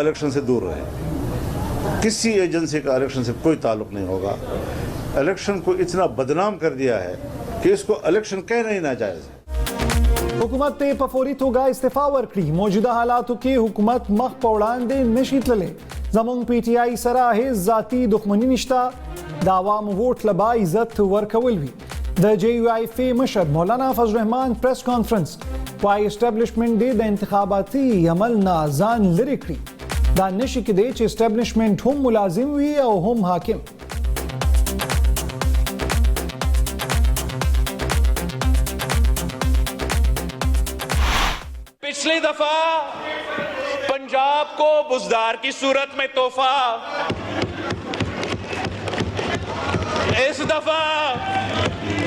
इलेक्शन से दूर रहे। किसी एजेंसी का इलेक्शन से कोई ताल्लुक नहीं होगा। इलेक्शन को इतना बदनाम कर दिया है कि इसको इलेक्शन कहना ही नाजायज़ है। हुकूमत ने पफोरी तोगा इस्तीफा वर्कड़ी। मौजूदा हालातों की हुकूमत मख पौड़ांदे नशी तले। जमुंग PTI सरा है जाती दुश्मनी निश्ता। दावाम वोट लबा इज्जत वर्कवल भी। द JUIF मशर मौलाना फजल रहमान प्रेस कॉन्फ्रेंस वाई एस्टेब्लिशमेंट दे द इंतखाबाती अमल नाजान लिरिकड़ी। दा नशी के दे एस्टेब्लिशमेंट हम मुलाजिम हुई और हम हाकिम। पिछली दफा पंजाब को बुजदार की सूरत में तोहफा, इस दफा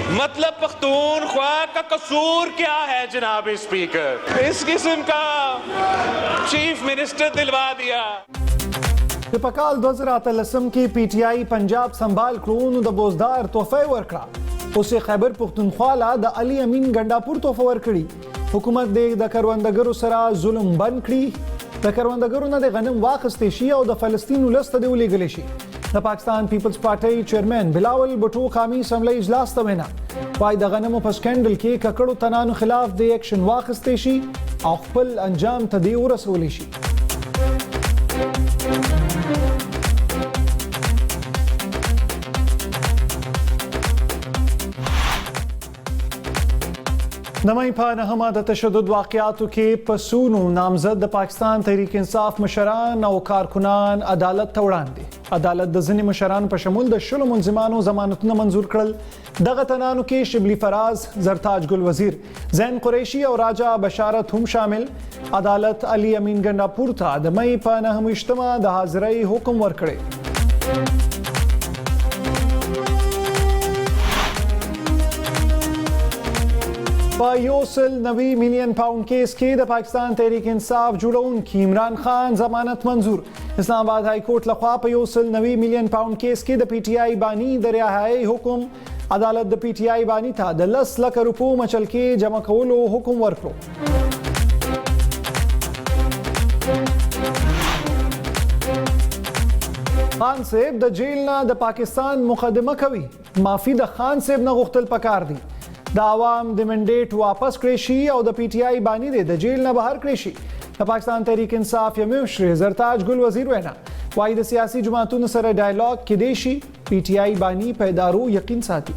मतलब पख्तूनख्वा का कसूर क्या है जनाब स्पीकर? इस किस्म का चीफ मिनिस्टर दिलवा दिया। पकाल 2013 की PTI पंजाब संभाल क्रून द बोजदार तोहफे वर्कड़ा। उसे खैबर पुख्तूनख्वा द अली अमीन गंडापुर तोहफा वर्कड़ी। हुकूमत दे द करवंदगरु सरा जुल्म बंद कड़ी। द करवंदगरु न दे गनम वाखस्ते शी और द फलस्तीन उलस्त दे उले गलेशी। द Pakistan People's Party chairman Bilawal Bhutto कामी समले इजलास तवेना वाई द गनम पर स्कैंडल के ककड़ो तनानु खिलाफ दे एक्शन वाखस्ते शी और खपल अंजाम तदे रसोले शी। नमई पान अहमद तशद्दुद वाक़यातों के पसूनू नामजद पाकिस्तान तहरीक इंसाफ मशरान और कारकुनान अदालत तवड़ान दे। अदालत द ज़िनी मशरान पर शमूल द शुल मुलजिमानो जमानत न मंजूर करल। दग तनानु के शिबली फराज, जरताज गुल वजीर, जैन कुरैशी और राजा बशारत हम शामिल। अदालत अली अमीन गंडापुर था द मई पान अहम इज्तिमा द हाजिरई हुक्म वर्कड़े। पायोसल 90 मिलियन पाउंड केस के द पाकिस्तान तहरीक इंसाफ जुड़ौन की इमरान खान जमानत मंजूर। इस्लामाबाद हाई कोर्ट लखवा पायोसल 90 मिलियन पाउंड केस के द PTI बानी द रिहाई हुक्म। अदालत द PTI बानी था द 10 लाख रुपये मचल के जमा कवलो हुक्म वर्करो। खान सेब द जेल ना द पाकिस्तान मुकदमा कवी माफी द खान सेब ना गुख्तल पकार दी। द आवाम द मैंडेट वापस क्रेशी और द PTI बानी दे द जेल ना बाहर क्रेशी। द पाकिस्तान तहरीक इंसाफ यमुश्र जरताज गुल वजीर वैना वाई द सियासी जमातुन सर डायलॉग के देशी PTI बानी पैदारो यकीन साथी।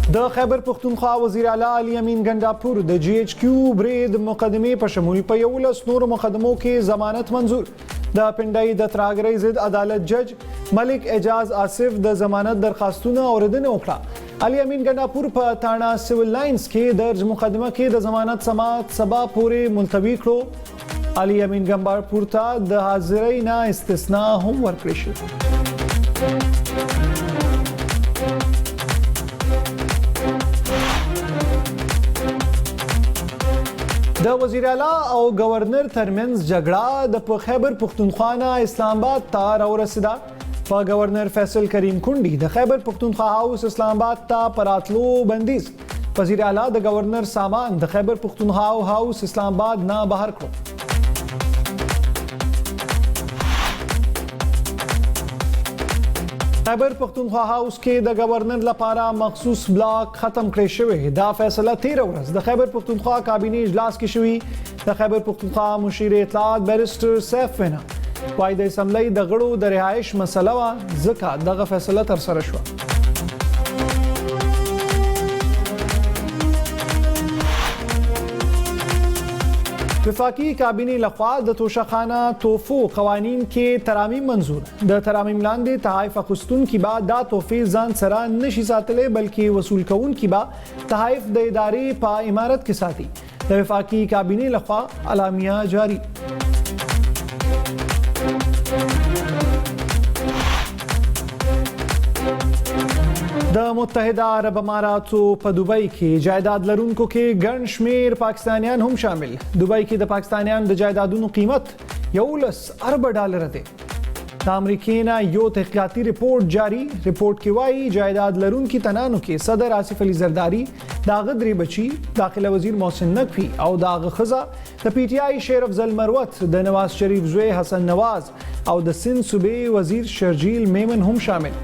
द खैबर पुख्तूनख्वा वज़ीर आला अली अमीन गंडापुर द GHQ ब्रेद मुकदमे पर शमूल पयौलस नूर मुकदमों के जमानत मंजूर। द पिंडई द त्रागरई जिद अदालत जज मलिक एजाज आसिफ द जमानत दरखास्तुना और दिन ओखड़ा। अली अमीन गंडापुर पर थाना सिविल लाइन्स के दर्ज मुकदमा के द जमानत समात सबा पूरे मुलतवी खड़ो। अली अमीन गंडापुर था द हाजिरई ना इस्तिस्ना हम वर्करेशन। द वज़ीर आला और गवर्नर थरमिंस झगड़ा द खैबर पुख्तूनख्वा इस्लामाबाद तार और रसिदा प गवर्नर फैसल करीम कुंडी द खैबर पुख्तूनख्वा हाउस इस्लामाबाद ता परातलो बंदीज। वज़ीर आला द गवर्नर सामान द खैबर पुख्तूनख्वा हाउस इस्लामाबाद ना बाहर को। खैबर पुख्तूनख्वा हाउस के द गवर्नर लपारा मखसूस ब्लॉक खत्म करे शुवे दा फैसला 13 वर्ष द खैबर पुख्तूनख्वा काबीने इजलास की शुवी। द खैबर पुख्तूनख्वा मुशीर इत्तलात बैरिस्टर सैफ वेना वायद असम्बली द गड़ो द रिहाइश मसला ज़का दगा फैसला तरसर शुआ। वफाकी काबीने लखवा द तोशाखाना तोहफो कवानीन के तरामीम मंजूर। द तरामीम लांदे तहाइफ अखुस्तुन की बा दा तोहफे जान सरा नशी सातले बल्कि वसूल कउन की बा तहाइफ द इदारे पा इमारत के साथी। द वफाकी काबीने लखवा अलामिया जारी। द मुत्तहिदा अरब अमारातों पर दुबई के जायदाद लरूनको के गन शमेर पाकिस्तानियान हम शामिल। दुबई की द पाकिस्तानियान द जायदादुन कीमत $10 अरब दे। द अमरीकीना यो तहकीकाती रिपोर्ट जारी। रिपोर्ट के वाई जायदाद लरून की तनानु के सदर आसिफ अली जरदारी داغه درې بچي داخله وزیر محسن نقوی او داغه خزه د پی ټی آی شیر افضل مروت د نواز شریف زوی حسن نواز او د سند صوبې وزیر شرجیل میمن هم شامل.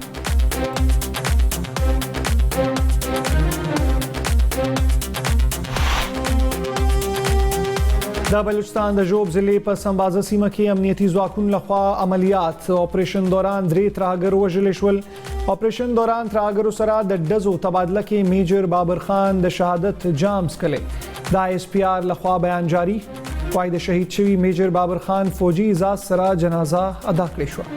د بلوچستان د ژوب ضلع په سمبازه سیمه کې امنیتي ځواکونو لخوا عملیات اپریشن دوران 3 ترهګر وژل شول. اپریشن دوران ترهګرو سره د ډزو تبادله کې میجر بابر خان د شهادت جام څکلی. د ایس پی آر لخوا بیان جاری وایي د شهید شوي میجر بابر خان فوجي اعزاز سره جنازه ادا کړې شوه.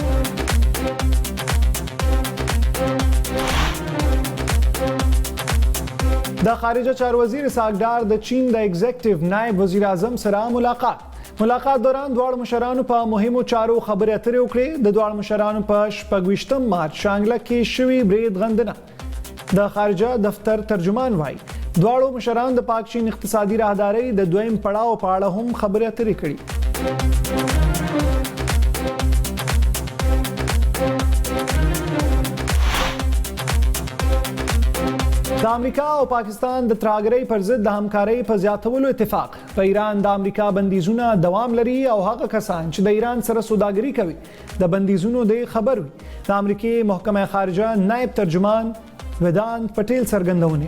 د خارجه چارو وزیر اسحاق ډار د چین د ایگزیکټیو نائب وزیر اعظم سره ملاقات دوران دواړو مشرانو په مهمو چارو خبرې اترې وکړې. د دواړو مشرانو په 26 مارچ شانګله کې شوي برید غندنه. د خارجه دفتر ترجمان وایي دواړو مشرانو د پاک چین اقتصادي راهدارۍ د دویم پړاو په اړه هم خبرې اترې کړې. د امریکا او پاکستان د ترهګرۍ پر ضد د همکارۍ په زیاتولو اتفاق. په ایران د امریکا بندیزونه دوام لري او هغه کسان چې د ایران سره سوداګري کوي د بندیزونو د خبر وي. د امریکای محکمه خارجه نائب ترجمان ودانت پټیل څرګندونه.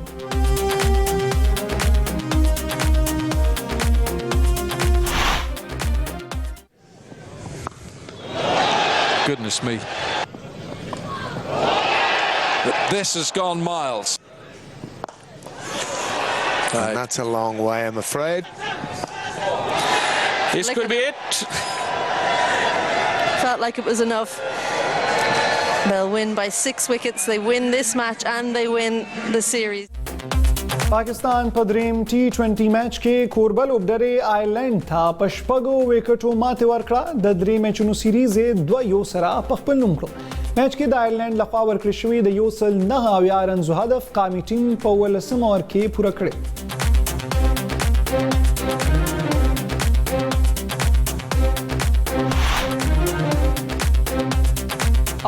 Goodness me. This has gone miles. And that's a long way, I'm afraid. This could be it. Felt like it was enough. They'll win by 6 wickets. They win this match and they win the series. پاکستان په دریم T20 میچ کې کوربل وبډرې آیرلند ته په 6 وکټو ماتې ورکړه. د درې میچونو سیریز 2-1 سره په خپل نوم کړ. میچ کې د آیرلند لخوا ورکړل شوی د 109 رنزو هدف قامي ټیم په 18 اوور کې پوره کړی.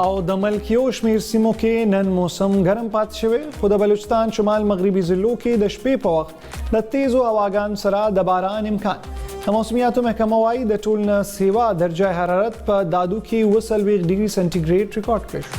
او د ملک یو شمیر سیمو کې نن موسم ګرم پاتې شوی، خو د بلوچستان شمال مغربي ضلعو کې د شپې په وخت د تیزو هواګانو سره د باران امکان. د موسمیاتو محکمه وايي د ټول نه سیوا درجه حرارت په دادو کې 40 ډیګري سنټیګریډ ریکارډ کړی شو.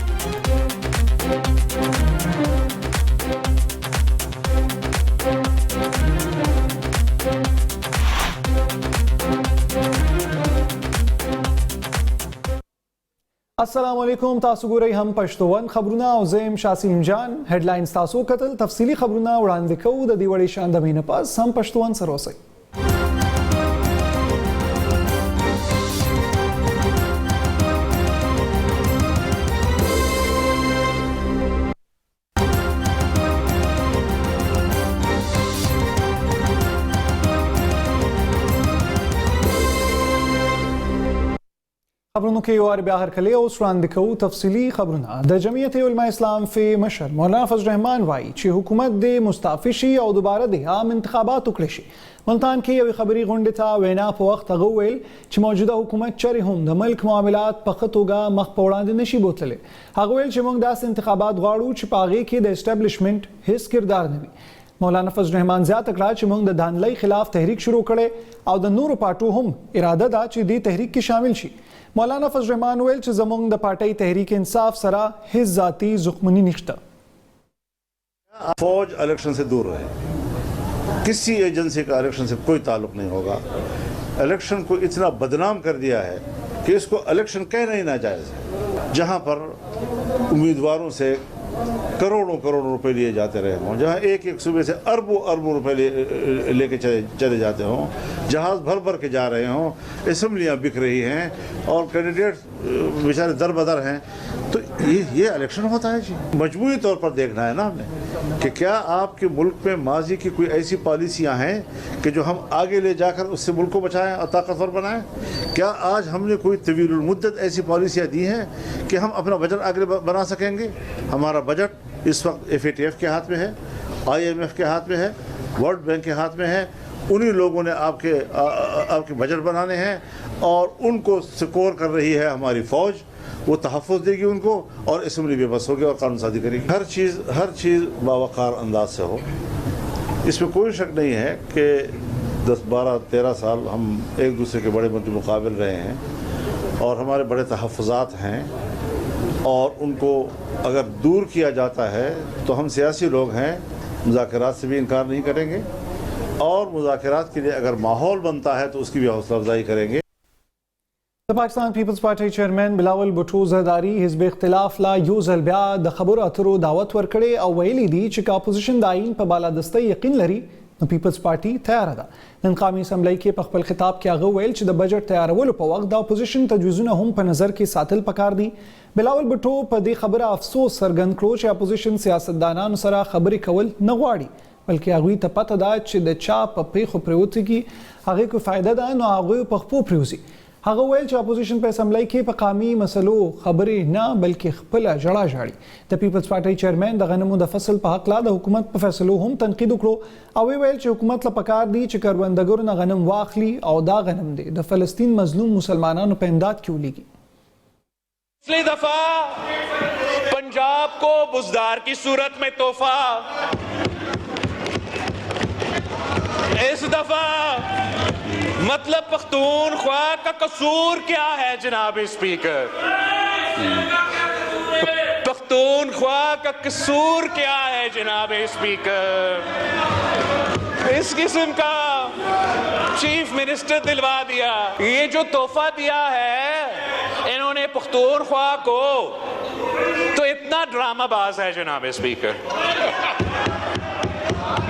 السلام علیکم، تاسو ګورئ هم پښتون خبرونه او زم شاسین جان. هډلاینز تاسو کتل، تفصیلی خبرونه وړاندې کوو. د دې وړې شان د مینه پاس هم پښتون سره اوسئ. خبرونو کې یو بیا هر کله اوس وړاندې کوو تفصیلی خبرونه. د جمعیت علماء اسلام فی مشر مولانا فضل الرحمن وایي چې حکومت د مستعفی شي او دوباره د عام انتخابات وکړي شي. ملتان کې یو خبري غونډه ته وینا په وخت هغه ویل چې موجوده حکومت چره هم د ملک معاملات په خطوګه مخ په وړاندې نشي بوتللی. هغه ویل چې موږ داس انتخابات غواړو چې په هغه کې د اسټابلیشمنت هیڅ کردار نه وي. مولانا فضل الرحمن زیاته کړه چې موږ د دانلۍ خلاف تحریک شروع کړي او د نورو پارټو هم اراده ده چې دې تحریک کې شامل شي. مولانا فضل الرحمن ویل چې زموږ د پارټۍ تحریک انصاف سره هیڅ ذاتی زخمنی نشته. फौज इलेक्शन से दूर रहे, किसी एजेंसी का इलेक्शन से कोई ताल्लुक नहीं होगा. इलेक्शन को इतना बदनाम कर दिया है कि इसको इलेक्शन कहना ही नाजायज़ है. जहां पर उम्मीदवारों से करोड़ों रुपए लिए जाते रहे हों, जहां एक सूबे से अरबों रुपए लेके चले जाते हों, जहाज भर के जा रहे हों, असम्बलियां बिक रही हैं और कैंडिडेट बेचारे दर बदर हैं, तो ये इलेक्शन होता है जी. मजबूरी तौर पर देखना है ना हमने कि क्या आपके मुल्क में माजी की कोई ऐसी पॉलिसियां हैं कि जो हम आगे ले जाकर उससे मुल्क को बचाएं और ताकतवर बनाएं. क्या आज हमने कोई तवील मुद्दत ऐसी पॉलिसियां दी हैं कि हम अपना बजट आगे बना सकेंगे. हमारा बजट इस वक्त FATF के हाथ में है, IMF के हाथ में है, वर्ल्ड बैंक के हाथ में है. उन्हीं लोगों ने आपके बजट बनाने हैं और उनको सिक्योर कर रही है हमारी फौज. वो तहफ़्फ़ुज़ देगी उनको और असम्बली बेबस होगी और कानून साज़ी करेगी. हर चीज़ बावक़ार अंदाज से हो. इसमें कोई शक नहीं है कि 10, 12, 13 साल हम एक दूसरे के बड़े मद्दे मुकाबिल रहे हैं और हमारे बड़े तहफ़्फ़ुज़ात हैं और उनको अगर दूर किया जाता है तो हम सियासी लोग हैं, मुज़ाकरात से भी इनकार नहीं करेंगे और मुज़ाकरात के लिए अगर माहौल बनता है तो उसकी भी हौसला अफजाई करेंगे। د پاکستان پیپلز پارټي چیرمن بلاول بھټو زرداری حزب اختلاف لا یو ځل بیا د خبرو اترو دعوت ورکړي او ویلي دي چې اپوزیشن د آئین په بالادستۍ یقین لري نو پیپلز پارټي تیار ده. نن قومي اسمبلی کې په خپل خطاب کې هغه ویل چې د بجټ تیارولو په وخت د اپوزیشن تجویزونه هم په نظر کې ساتل پکار دي. بلاول بھټو په دې خبره افسوس څرګند کړو چې اپوزیشن سیاستدانانو سره خبرې کول نه غواړي بلکې هغوی ته پته ده چې د چا په پیښو پریوتګي هغه کو فائدہ ده نو هغه په خپل پریوزي. هغه ویل چې اپوزیشن په اسمبلی کې په قومي مسلو خبرې نه بلکې خپل جړه جاړي. د پیپلز پارټي چیرمن د غنمو د فصل په حق لا د حکومت په فیصلو هم تنقید وکړو او ویل چې حکومت له پکار دی چې کروندګرو نه غنم واخلي او دا غنم دی د فلسطین مظلوم مسلمانانو په امداد کې ولېږي. पिछली दफा पंजाब को बुजदार की सूरत में तोहफा, इस दफा मतलब पख्तूनख्वा का कसूर क्या है जनाब स्पीकर, पख्तूनख्वा का कसूर क्या है जनाब स्पीकर. इस किस्म का चीफ मिनिस्टर दिलवा दिया. ये जो तोहफा दिया है इन्होंने पख्तूनख्वा को, तो इतना ड्रामाबाज है जनाब स्पीकर,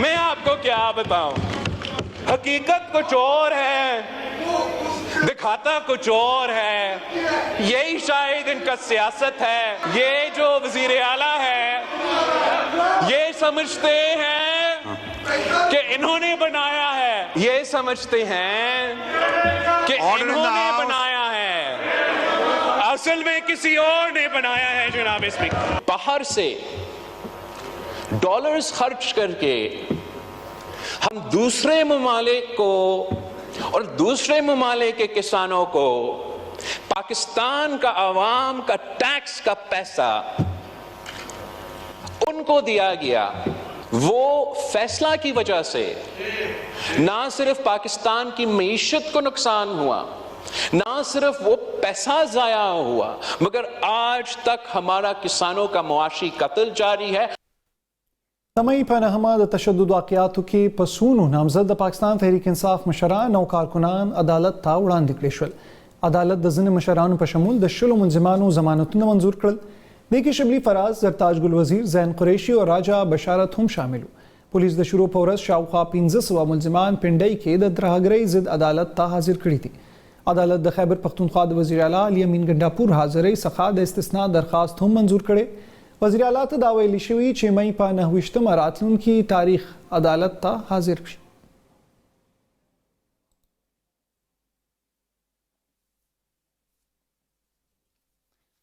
मैं आपको क्या बताऊं. हकीकत कुछ और है, दिखाता कुछ और है. यही शायद इनका सियासत है. ये जो वजीर आला है ये समझते हैं कि इन्होंने बनाया है, ये समझते हैं कि इन्होंने बनाया है, असल में किसी और ने बनाया है जनाब स्पीकर. बाहर से डॉलर्स खर्च करके हम दूसरे ममालिक को और दूसरे ममालिक के किसानों को पाकिस्तान का आवाम का टैक्स का पैसा उनको दिया गया. वो फैसला की वजह से ना सिर्फ पाकिस्तान की मईशत को नुकसान हुआ, ना सिर्फ वो पैसा जाया हुआ, मगर आज तक हमारा किसानों का मुआशी कत्ल जारी है. سمئی په نهمه د تشدد واقعاتو کې په سونو نامزد د پاکستان تحریک انصاف مشران او کارکنان عدالت ته وړاندې کړي شول. عدالت د ځینې مشرانو په شمول د 10 ملزمانو ضمانتونه منظور کړل. دې کې شبلی فراز، زرتاج ګل وزیر، زین قریشي او راجا بشارت هم شامل وو. پولیس د شروع په ورځ شاوخوا 1500 ملزمان پنډۍ کې د ترهګرۍ ضد عدالت ته حاضر کړي دي. عدالت د خیبر پختونخوا د وزیر اعلی علي امین ګنډاپور حاضرۍ څخه د استثناء درخواست هم منظور کړي. وزیر اعلی ته دا ویلي شوي چې مئی په 29 راتلونکي تاریخ عدالت ته حاضر شي.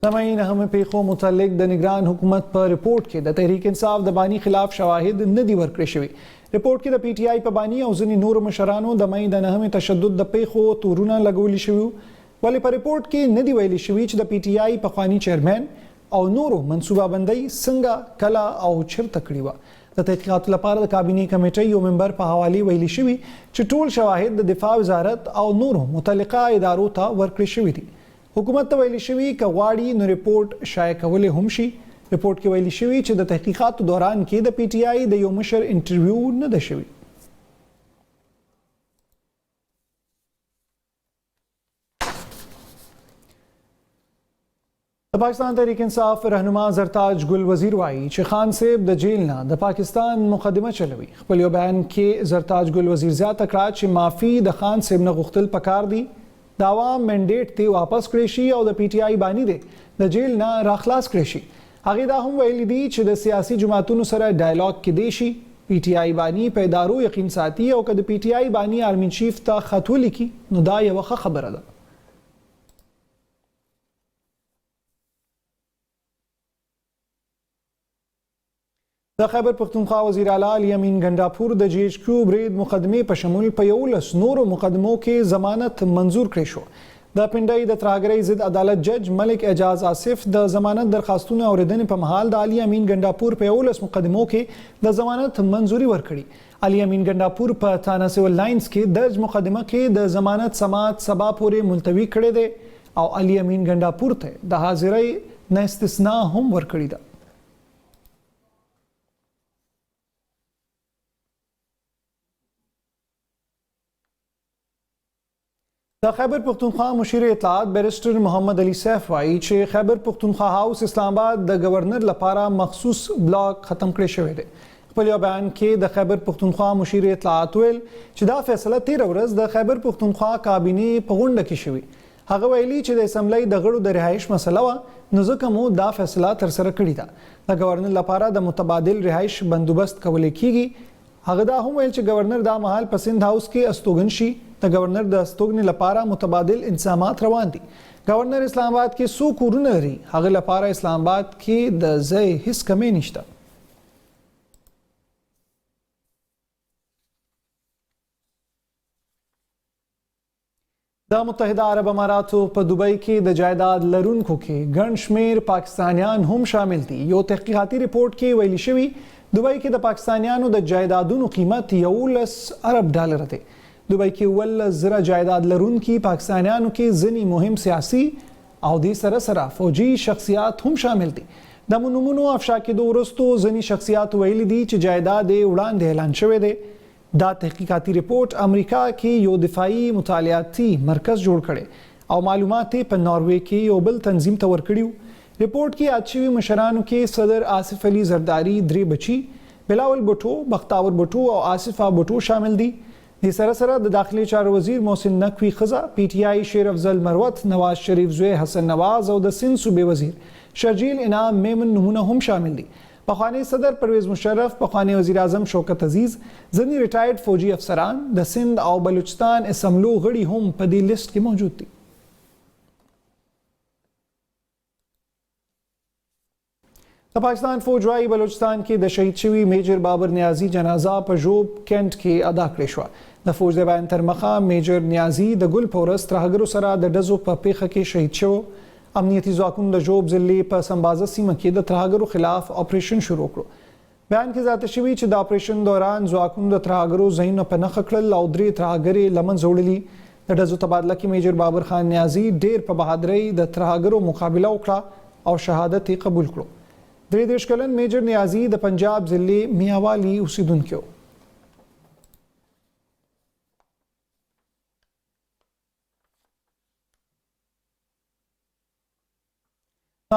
د مئی 9 پیښو متعلق د نگران حکومت په ریپورت کې د تحریک انصاف د بانی خلاف شواهد نه دي ورکړي شوي. ریپورت کې د پی ټی آی په بانی او ځینې نورو مشرانو د مئی د 9 تشدد د پیښو تورونه لګولي شوي، ولې په ریپورت کې نه دي ویلي شوي چې د پی ټی آی پخواني چیرمن او نورو منصوبه بندۍ څنګه، کله او چیرته کړې وه. د تحقیقاتو لپاره د کابینې کمیټې یو ممبر په حوالې ویلي شوي چې ټول شواهد د دفاع وزارت او نورو متعلقه ادارو ته ورکړي شوي دي. حکومت ته ویلي شوي که غواړي نو ریپورت شایع کولی هم شي. ریپورت کې ویلي شوي چې د تحقیقاتو دوران کې د پی ټی آی د یو مشر انټرویو نه ده شوي. د پاکستان تحریک انصاف رهنما زرتاج ګل وزیر وایي چې خان صاحب د جیل نه د پاکستان مقدمه چلوي. خپل یو بیان کې زرتاج ګل وزیر زیاته کړه چې معافي د خان صاحب نه غوښتل پکار دي، د عوام منډیټ ته واپس کړی شي او د پی ټی آی بانی دی د جیل نه راخلاص کړی شي. هغې دا هم ویلي دي چې د سیاسي جماعتونو سره ډایلاګ کېدی شي. پی ټی آی بانی په ادارو یقین ساتي او که د پی ټی آی بانی آرمین چیف ته خط ولیکي نو دا یوه ښه خبره ده. د خیبر پختونخوا وزیر اعلی علي امین ګنډاپور د جی ایچ کیو برید مقدمې په شمول په 11 نورو مقدمو کې ضمانت منظور کړی شو. د پنډۍ د ترهګرۍ ضد عدالت جج ملک اعجاز آصف د ضمانت درخواستونو اوریدنې په مهال د علي امین ګنډاپور په 11 مقدمو کې د ضمانت منظوري ورکړي. علي امین ګنډاپور په تانا سیول لاینز کې درج مقدمه کې د ضمانت سماعت سبا پورې ملتوي کړی دی او علي امین ګنډاپور ته د حاضرۍ نه استثناء هم ورکړی ده. د خیبر پختونخوا مشیر اطلاعات بیرسټر محمد علي سیف وایي چې خیبر پختونخوا هاوس اسلام آباد د گورنر لپاره مخصوص بلاک ختم کړی شوی دی. خپل یو بیان کې د خیبر پختونخوا مشیر اطلاعات ویل چې دا فیصله 13 ورځ د خیبر پختونخوا کابینې په غونډه کې شوی. هغه ویلي چې د اسمبلی د غړو د رهایش مسله وه نو ځکه مو دا فیصله ترسره کړې ده. د گورنر لپاره د متبادل رهایش بندوبست کولی کیږي. هغه دا هم ویل چې گورنر دا مهال په سند هاوس کې استوګن شي. د گورنر د استوګنې لپاره متبادل انتظامات روان دي. گورنر اسلام آباد کې څو کورونه لري، هغه لپاره اسلام آباد کې د ځای هیڅ کمی نشته. د متحده عرب اماراتو په دوبۍ کې د جایداد لرونکو کې ګڼ شمیر پاکستانیان هم شامل دي. یو تحقیقاتي رپورټ کې ویلي شوي دوبۍ کې د پاکستانیانو د جایدادونو قیمت 11 ارب ډالر دی. دوبۍ کې 11,000 جایداد لرونکي پاکستانیانو کې ځینې مهم سیاسي او دې سره سره فوجي شخصیات هم شامل دي. د نومونو افشا کېدو وروسته ځینې شخصیات ویلي دي چې جایداد یې وړاندې اعلان شوی دی. دا تحقیقاتي رپورټ امریکا کې یو دفاعي مطالعاتي مرکز جوړ کړي او معلومات په ناروے کې یو بل تنظیم ته ورکړي. رپورټ کې یاد شوي مشرانو کې صدر آصف علي زرداری 3 بچي، بلاول بټو، بختاور بټو او آصفه بټو شامل دي. د سره سره د داخلي چارو وزیر محسن نقوی خزه، پی ټی آی شیر افضل مروت، نواز شریف زوی حسن نواز او د سند صوبې وزیر شرجیل انعام میمن نمونه هم شامل دي. پخوانی صدر پرویز مشرف، پخوانی وزیر اعظم شوکت عزیز، ځینې ریټایرډ فوجي افسران، د سند او بلوچستان اسمبلو غړي هم په دې لیست کې موجود دي. د پاکستان فوج وايي بلوچستان کې د شهید شوي میجر بابر نیازي جنازه په ژوب کینټ کې ادا کړې شوه. د فوج د بیان تر مخه میجر نیازي د ګل په ورځ ترهګرو سره د ډزو په پیښه کې شهید شو. امنیتي ځواکونو د ژوب ضلع په سمبازه سیمه کې د ترهګرو خلاف اپریشن شروع کړو. بیان کې ذاته شوي چې د اپریشن دوران ځواکونو د ترهګرو ځایونه په نښه کړل او 3 ترهګرې له منځه وړلي. د ډزو تبادله کې میجر بابر خان نیازي ډیر په بهادرۍ د ترهګرو مقابله وکړه او شهادت یې قبول کړو. 33 کلن میجر نیازي د پنجاب ضلع میاوالی اوسیدونکی و.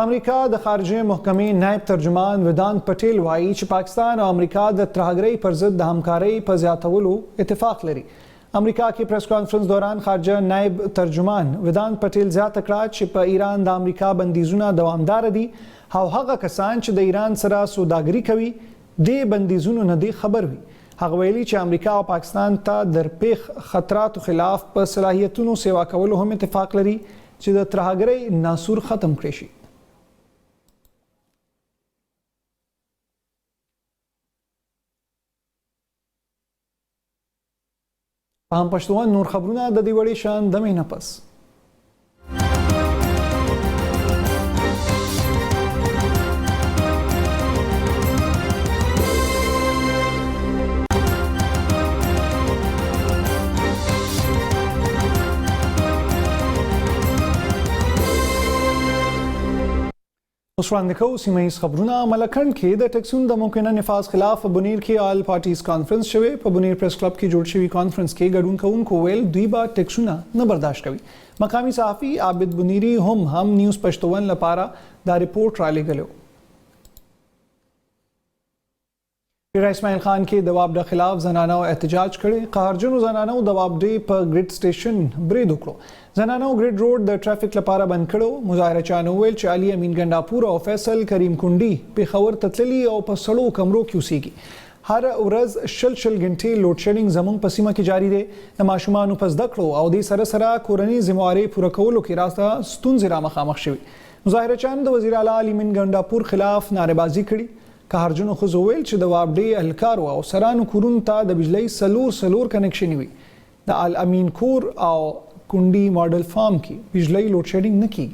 امریکا د خارجه محکمې نائب ترجمان ودان پټیل وایي چې پاکستان او امریکا د ترهګرۍ پر ضد د همکارۍ په زیاتولو اتفاق لري. امریکا کې پریس کانفرنس دوران خارجه نائب ترجمان ودان پټیل زیاته کړه چې په ایران د امریکا بندیزونه دوامدار دي او هغه کسان چې د ایران سره سوداګري کوي د بندیزونو نه دی خبر وي. هغه ویلي چې امریکا او پاکستان ته درپېښ خطراتو خلاف په صلاحیتونو سیوا کولو هم اتفاق لري چې د ترهګرۍ ناسور ختم کړي شي. هم پښتون نور خبرونه د دې وړې شان د مینه پس. اوس وړاندې کوو سیمه ییز خبرونه. ملکنډ کې د ټکسونو د ممکنه نفاذ خلاف بونیر کې آل پارټیز کانفرنس شوی. په بونیر پریس کلب کې جوړ شوی کانفرنس کې ګډون کوونکو ویل دوی به ټکسونه نه برداشت کوي. مقامی صحافي عابد بونیری هم نیوز پښتون لپاره دا ریپورت را لېږلی. ډیر اسماعیل خان کې د وابډه خلاف زنانو احتجاج کړي. قهرجنو زنانو د وابډې په ګریډ سټیشن برید وکړو. زنانو ګریډ روډ د ټرافیک لپاره بند کړو. مظاهره چانو ویل چې علي امین ګنډاپور او فیصل کریم کونډي پېښور ته تللي او په سړو کمرو کې اوسېږي. هر ورځ شل غنټې لوډ شیډینګ زموږ په سیمه کې جاری دی. د ماشومانو په زده کړو او د سره کورنۍ ذمہوارۍ پوره کولو کې راسته ستونزې را مخامخ شوي. مظاهره چانو د وزیر اعلی علي امین ګنډاپور خلاف نارېبازي کړي. قهرجنو ښځو ویل چې د وابډې اهلکارو او سرانو کورونو ته د بجلۍ سلور کنیکشن وي. د ال امین کور او कुंडी मॉडल फार्म की बिजली लोड शेडिंग न की।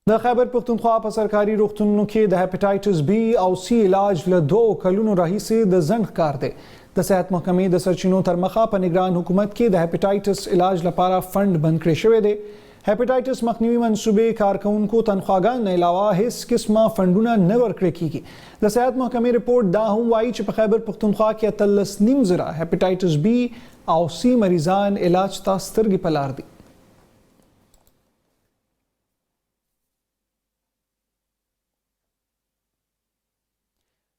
د خیبر پختونخوا په سرکاري روغتونونو کې د هپاټایټس بی او سی علاج له 2 کلونو راهیسې د ځنډ کار دی. د صحت محکمې د سرچینو تر مخه په نگران حکومت کې د هپاټایټس علاج لپاره فند بند کړی شوی دی. هپاټایټس مخنیوي منصوبې کارکونکو تنخواګان نه علاوه هیڅ قسمه فندونه نه ورکړي کیږي. د صحت محکمې رپورټ دا هم وایي چې په خیبر پختونخوا کې 13.5 هپاټایټس بی او سی مریضان علاج ته سترګې په لار دي.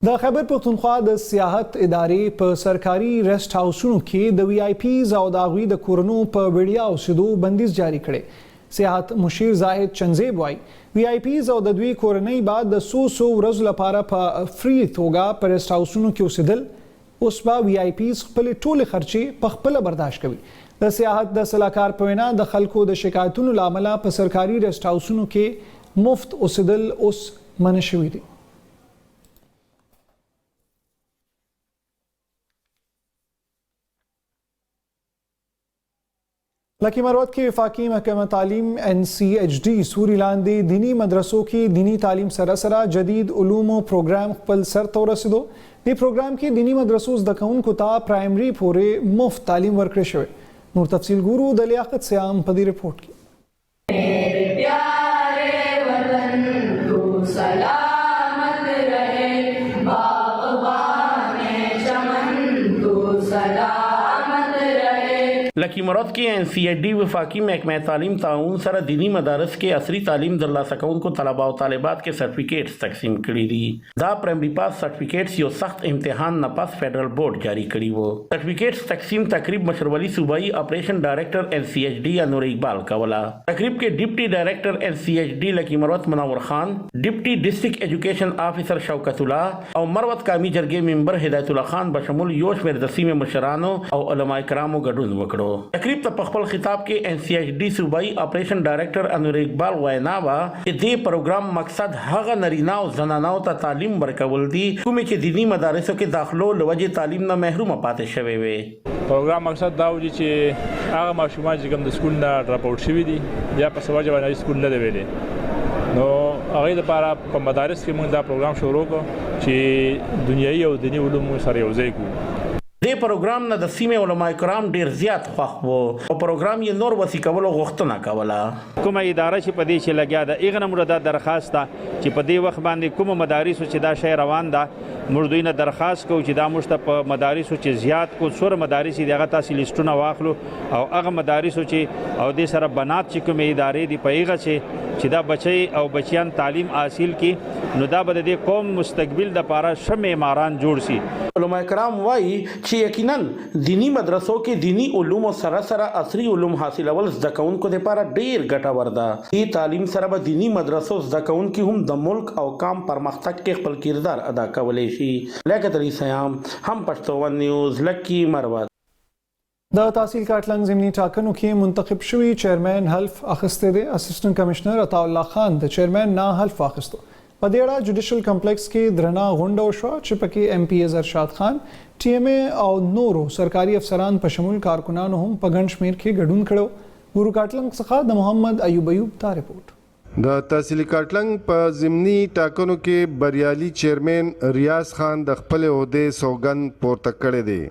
د خیبر پختونخوا د سیاحت ادارې په سرکاري ریسټ هاوسونو کې د وی آی پیز او د هغوی د کورونو په وړیا اوسېدو بندیز جاری کړی. سیاحت مشیر زاهد چنزیب وایي وی آی پیز او د دوی کورنۍ بعد د 100 ورځو لپاره په فری توګه په ریسټ هاوسونو کې اوسېدل. اوس به وی آی پیز خپلې ټولې خرچې په خپله برداشت کوي. د سیاحت د سلاکار په وینا د خلکو د شکایتونو له امله په سرکاري ریسټ هاوسونو کې مفت اوسېدل اوس منع شوي دي. لکی مروت کې وفاقي محکمه تعلیم NCHD سوري لاندې دینی مدرسو کې دینی تعلیم سره سره جدید علومو پروګرام خپل سر ته ورسېدو. دې پروګرام کې دینی مدرسو زده کوونکو ته پرایمري پورې مفت تعلیم ورکړی شوی. نور تفصیل ګورو د لیاقت سیام په دې رپورټ کې. لکی مراد کې NCHD وفاقی محکمه تعلیم تعاون سره دینی مدارس کې عصري تعلیم ترلاسه کوونکو طلبه او طالبات کې سرټیفیکیټس تقسیم کړي دي. دا پرایمري پاس سرټیفیکیټس یو سخت امتحان نه پاس فیډرل بورډ جاری کړي وو. سرټیفیکیټس تقسیم تقریب مشرولي صوبایي اپریشن ډایریکټر NCHD انور اقبال کولا. تقریب کې ډیپټي ډایریکټر NCHD لکی مراد منور خان، ډیپټي ډسټرکټ ایجوکیشن افیسر شوکت الله او مروت قومي جرګې ممبر هدایت الله خان بشمول یو شمېر د سیمې مشرانو او علما کرامو ګډون وکړو. تقریب ته په خپل خطاب کې NCHD صوبایي اپریشن ډایریکټر انور اقبال وینا وا چې دې پروګرام مقصد هغه نارینه او زنانو ته تعلیم ورکول دي کومې چې دینی مدارسو کې داخلو لوجې تعلیم نه محروم پاتې شوی وي. پروګرام مقصد دا و چې هغه ماشومان چې کوم د سکول نه ډراپ اوټ شوي دي یا په سبا باندې سکول نه دی ویلي نو هغه لپاره په مدارس کې موږ دا پروګرام شروع کړو چې دنیوي او دینی علوم سره یوځای کړو. دې پروګرام نه د سیمې علما کرام ډیر زیات خوښ وو او پروګرام یې نور وسیع کولو غوښتنه کوله. کومه اداره چې په دې چې لګیا ده هغه نه موږ دا درخواست ده چې په دې وخت باندې کومه مدارسو چې دا شی روان ده موږ دوی نه درخواست کوو چې دا موږ ته په مدارسو چې زیات کو څوره مدارس دي هغه تاسو لیسټونه واخلو او هغه مدارسو چې او دې سره بنات چې کومې ادارې دي په هغه چې دا بچي او بچیان تعلیم حاصل کی نو دا به د قوم مستقبل د پاره ښه معماران جوړ شي. علما کرام وایي چې یقینا دینی مدرسو کې دینی علوم سره سره عصري علوم حاصلول زده کوونکو لپاره ډیر ګټور ده. دې تعلیم سره به دینی مدرسو زده کوونکي هم د ملک او قوم پرمختګ کې خپل کردار ادا کولی شي. لیاقت علی سیام هم پښتو ون نیوز لکی مروت. د تحصیل کاټلنګ ضمني ټاکنو کې منتخب شوی چیرمن حلف اخیستی دی. اسسټنټ کمشنر عطا الله خان د چیرمن نه حلف اخیستو. په دې اړه جوډیشل کمپلیکس کې درنه غونډه وشوه چې پکې MP ارشاد خان TMA او نورو سرکاري افسران په شمول کارکنانو هم په ګڼ شمېر کې ګډون کړو. ګورو کاټلنګ څخه د محمد ایوب دا رپورټ. د تحصیل کاټلنګ په ضمني ټاکنو کې بریالي چیرمن ریاض خان د خپل عہدې سوګند پورته کړی دی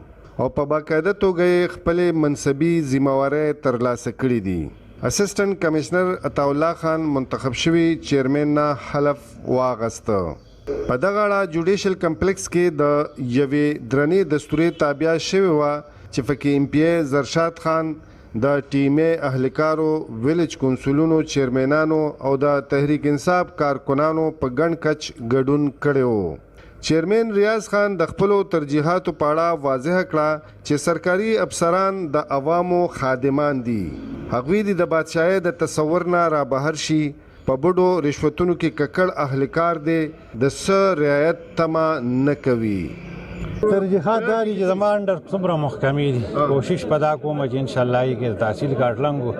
او په باقاعده توګه خپل منصبي ذمہواري ترلاسه کړې دي. اسسټنټ کمشنر عطا الله خان منتخب شوی چیرمن نه حلف واغسته. په دغه اړه جوډیشل کمپلیکس کې د یوې درنې دستوري تابع شوی و چې فقې MP زرشاد خان د ټیمې اهلکارو ویلج کونسلونو چیرمنانو او د تحریک انصاف کارکنانو په ګڼ کچ ګډون کړی. چیرمن ریاض خان د خپلو ترجیحاتو په اړه واضح کړه چې سرکاري افسران د عوامو خادمان دي. هغوی د بادشاہي د تصور نه را بهر شي. په بډو رشوتونو کې ککړ اهلکار دی د څه رعایت تمه نه کوي. ترجیحات داري چې زما انډر څومره محکمې دي کوشش په دا کوم چې ان شاء الله یې کې تحصیل کارټلنګو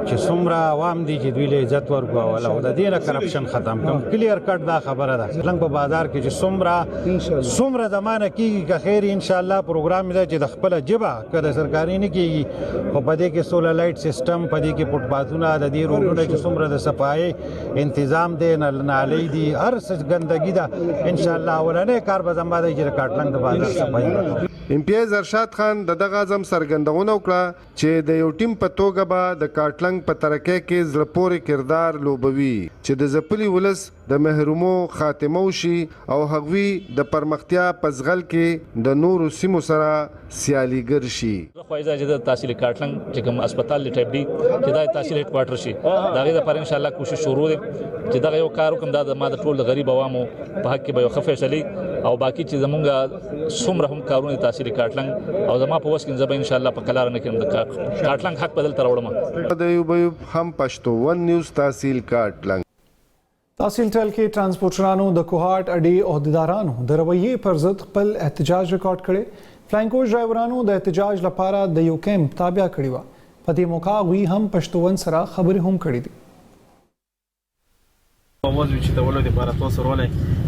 چې څومره عوام دي چې دوی له عزت ورکو او د دې نه کرپشن ختم کوم کلیر کټ دا خبره ده لنګ په بازار کې چې څومره زمانه کېږي که خیر ان شاء الله پروګرام دی چې د خپل جبه کده سرکاري نه کېږي خو په دې کې سولر لایټ سیستم په دې کې فوټپاثونه د دې روډونو چې څومره د صفایي تنظیم دی نالۍ دي هر څه ګندګي ده ان شاء الله اولنې کار به زما دی چې کارټلنګ د بازار صفایي امتیاز ارشاد خان دغه اعظم سرګندونه وکړه چې د یو ټیم په توګه به د کارټلنګ په ترقۍ کې زړه پورې کردار لوبوي چې د ځپلي ولس د محرومو خاتمه وشي او هغوی د پرمختیا په زغل کې د نورو سیمو سره سیاليګر شي. خو چې د تحصیل کارټلنګ چې کوم هسپتال ټایپ دی چې دا تحصیل هډ کوارټر شي دا غي د پر ان شاء الله کوشش شروع دي چې دا یو کار وکم دا د ټول غریب عوامو په حق کې به یو خفیشلي او باقي چې زمونږ څومره هم کارونه تحصیل کارټلنګ او زما په وس کې زبې ان شاء الله په کلار نه کېم د کارټلنګ حق بدل تر وړم د یوب هم پښتو ون نیوز تحصیل کارټلنګ تحصیل ټل کې ترانسپورټرانو د کوهاټ اډې عہدیدارانو د رویې پر ضد خپل احتجاج ریکارډ کړي فلاینګ کوچ ډرایورانو د احتجاج لپاره د یو کیمپ تابع کړی و په دې موقع غوي هم پښتون سره خبرې هم کړې دي اواز چې د ولودي لپاره تاسو ورولې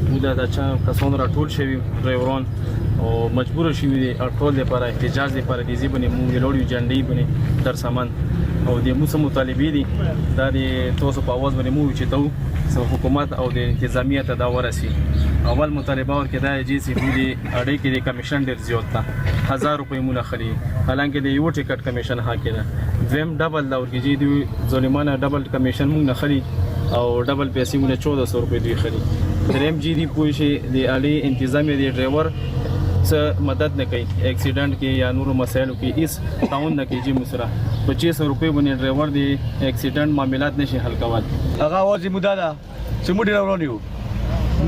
موږ د چا کسانو راټول شوی ډرایوران او مجبور شوی دي ټول لپاره احتجاج لپاره دي ځبنه موږ لوړی جنډي بني در سامان او د موږ مطالبه دي دا د تاسو په اواز باندې موږ چې ته حکومت او د انتظامیه ته دا ورسي اول مطالبه ورکړه چې سي بودي اړې کې د کمیشن ډیر زیات ده 1000 روپۍ مونږ خري حالانکه د یو ټیکټ کمیشن حاکې ده زم ډبل دا ورکې دي ظالمانه ډبل کمیشن مونږ نه خري او ډبل پیسې مونږ 1400 روپۍ دوی خري دریم جی دی پوه شي د اعلی انتظامیه دی ډرایور څه مدد نه کوي اکسیډنټ کې یا نورو مسایلو کې هیڅ تعاون نه کوي مسره 2500 روپۍ باندې ډرایور دی اکسیډنټ معاملات نشي حل کول هغه وځي مدادا چې موږ ډرایورونه یو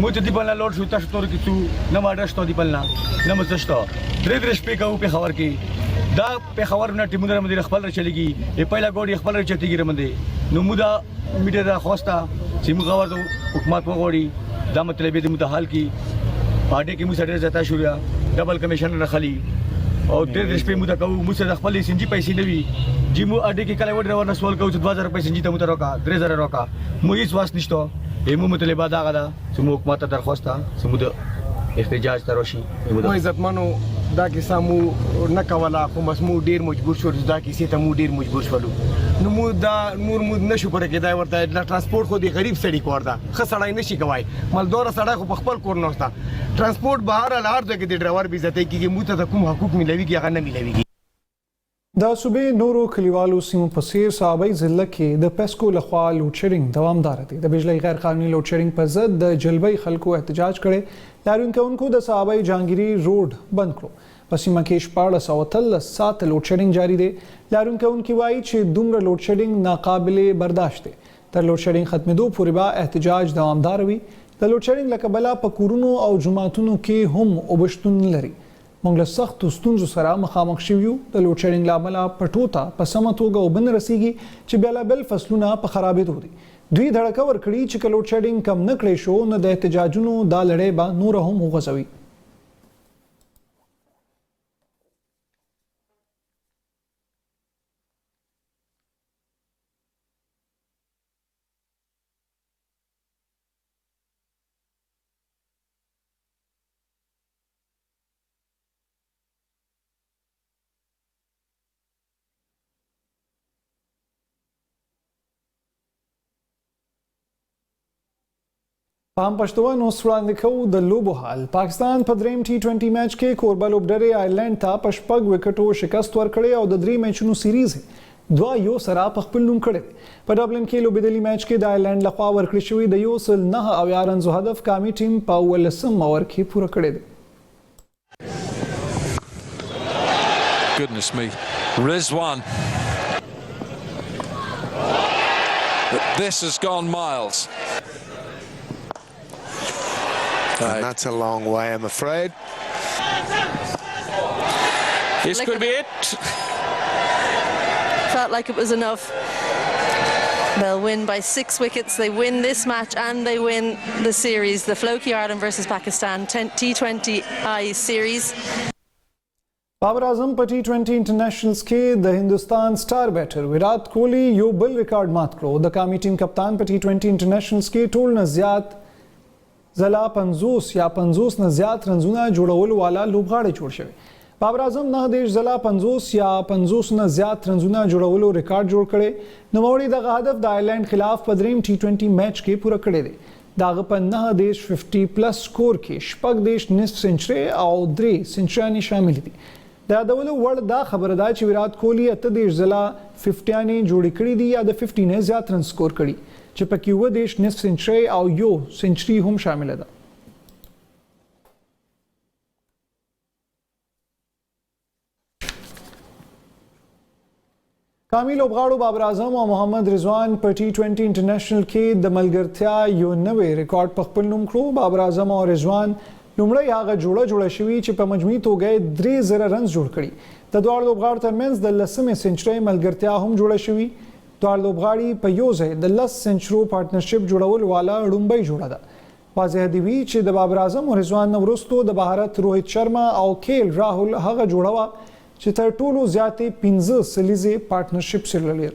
موږ ته دی بلنه لوړ شو تاسو تور کې څو نه ماډه شته دی بلنه نه مزشته درې شپې کوو په خبر کې دا په خبر نه ټیمونه مدیر خپل چلیږي ای पहिला ګوډي خپل چتیږي رمنده نو موږ میډیا دا خوستا چې موږ ورته حکومت وغوړي دا مطلب دې متحال کی پارټي کې موږ سره زتا شو ډبل کمیشن رخلی او درې شپې موږ کوو موږ سره خپل سنجي پیسې نوي چې موږ اډې کې کله وډر ورنه سوال کوو 2000 پیسې سنجي ته موږ روکا 3000 روکا موږ هیڅ واس نشته ایمو مطلبه دا غدا چې موږ حکومت ته درخواست چې موږ احتجاج ترشي موږ عزتمنو دا کیسه مو نه کوله خو مو ډیر مجبور شو دا کیسه ته مو ډیر مجبور شولو نو مو دا نور مو نشو کړی کېدای ورته د ترانسپورت خو دی غریب سړی کور دا خسړای نشي کوي مالدار سړی خو خپل کور نه وستا ترانسپورت بهر لار ځکه د ډرایور به عزت کیږي مو ته کوم حقوق ملوي کیږي هغه نه ملوي د صوبې نورو کلیوالو سیمو په څیر صحابي ضلع کې د پیسکو لخوا لوډ شیډینګ دوامدار دی د بجلی غیر قانوني لوډ شیډینګ په ضد د جلبۍ خلکو احتجاج کړي لاریونکو د صحابي جهانگیري روډ بند کړو په سیمه کې 1413 ساعت لوډ شیډینګ جاری دی لاریونکو وایي چې دومره لوډ شیډینګ ناقابل برداشت دی تر لوډ شیډینګ ختمېدو پورې به احتجاج دوامدار وي د لوډ شیډینګ له کبله په کورونو او جوماتونو کې هم اوبشتون لري موږ له سختو ستونزو سره مخامخ شویو د لوډ شیډینګ له امله پټو ته په سمه توګه اوبه نه رسیږي چې بېلابېل فصلونه په خرابېدو دي دوی دړکه ورکړي چې که لوډ شیډینګ کم نه کړی شو نو د احتجاجونو دا لړۍ به نوره هم وغځوي پام پښتون اوس وړاندې کوو د لوبو حال پاکستان په دریم T20 میچ کې کوربه لوبډلې آیرلینډ ته په 6 وکټو شکست ورکړی او د 3 میچونو سیریز 2-1 سره په خپل نوم کړی په ډبلن کې لوبېدلي میچ کې د آیرلینډ لخوا ورکړی شوی د 109 رنزو هدف کامي ټیم په 18 اوور کې پوره کړی دی Goodness me. Rizwan. This has gone miles. And that's a long way, I'm afraid. This could be it. Felt like it was enough. They'll win by 6 wickets. They win this match and they win the series, the Floki Ireland versus Pakistan T20I series. Babar आजम पर T20 internationals के द Hindustan star batter Virat कोहली यो बल रिकॉर्ड मात करो द कामी टीम कप्तान पर T20 internationals के टोल नज़ियात ज़ला 50 या 50 नज़ियात रंजुना जोड़वल वाला लोबगाड़े जोड़ शवे बाबर आजम नह देश ज़ला 50 या 50 नज़ियात रंजुना जोड़वलो रिकॉर्ड जोड़ करे नमोड़ी द हदफ द आयरलैंड खिलाफ पदरीम T20 मैच के पूरा करे दे दाग पर नह देश 50+ स्कोर के शपक देश निस्फ सेंचुरी और 3 सेंचुरियानी शामिल थी दादवलो वर्ल्ड दा खबर दा ची विराट कोहली अत देश ज़ला 50 ने जोड़ी कड़ी दी या द 50 ने ज़्यादा रन स्कोर कड़ी चिपकी हुआ देश निस्फ सेंचुरी और यो सेंचुरी हम शामिल था कामिल उबगाड़ो बाबर आजम और मोहम्मद रिजवान पर T20 इंटरनेशनल के द मलगरथिया यो नवे रिकॉर्ड पखपल नुमखड़ो बाबर आजम और रिजवान लुमड़े आगा जोड़ा शवी ची पर मजमी तो गए 3 रन जोड़ कड़ी द द्वार लोबगाड़ तरमेंस द लसमे सेंचुरी मलगरथिया हम जोड़ा शवी द्वार लोबगाड़ी पयोज है द लस सेंचुरो पार्टनरशिप जोड़ावल वाला रुम्बई जोड़ा था वाजह दिवी ची द बाबर आजम और रिजवान नवरुस्तो द भारत रोहित शर्मा और खेल राहुल हगा जोड़ावा ची तर टोलो ज़्यादा 15 सलीजे पार्टनरशिप से लड़े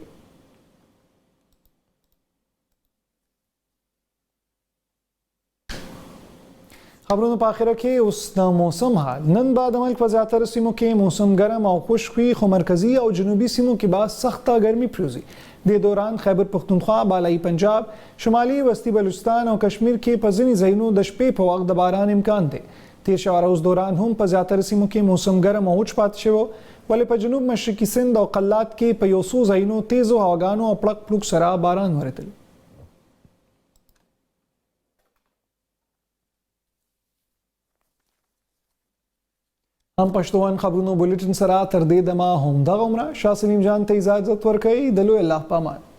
खबरों पाखिर के उस मौसम हाल नन बाद अमल पर ज़्यादातर सीमों के मौसम गर्म और खुश्क हुई मरकजी और जनूबी सीमों के बाद सख्ता गर्मी फ्रूजी दे दौरान खैबर पख्तूनख्वा बालाई पंजाब शुमाली वस्ती बलूचिस्तान और कश्मीर के पजनी जहीनों दशपे फवाक दबारान इम्कान थे तेज शवारा उस दौरान हम पर ज़्यादातर सीमों के मौसम गर्म और उच्च पात शो वाले पर जनूब मशरकी सिंध और कल्लात के पयोसो जहीनों तेज़ो हवागानों और प्लक प्लुक सरा बारान हो रहे हम पश्तवान खबरों बुलेटिन सरा तरदे दमा हम दा उमरा शाह सलीम जान ते इजाजत वर कई दलो अल्लाह पामान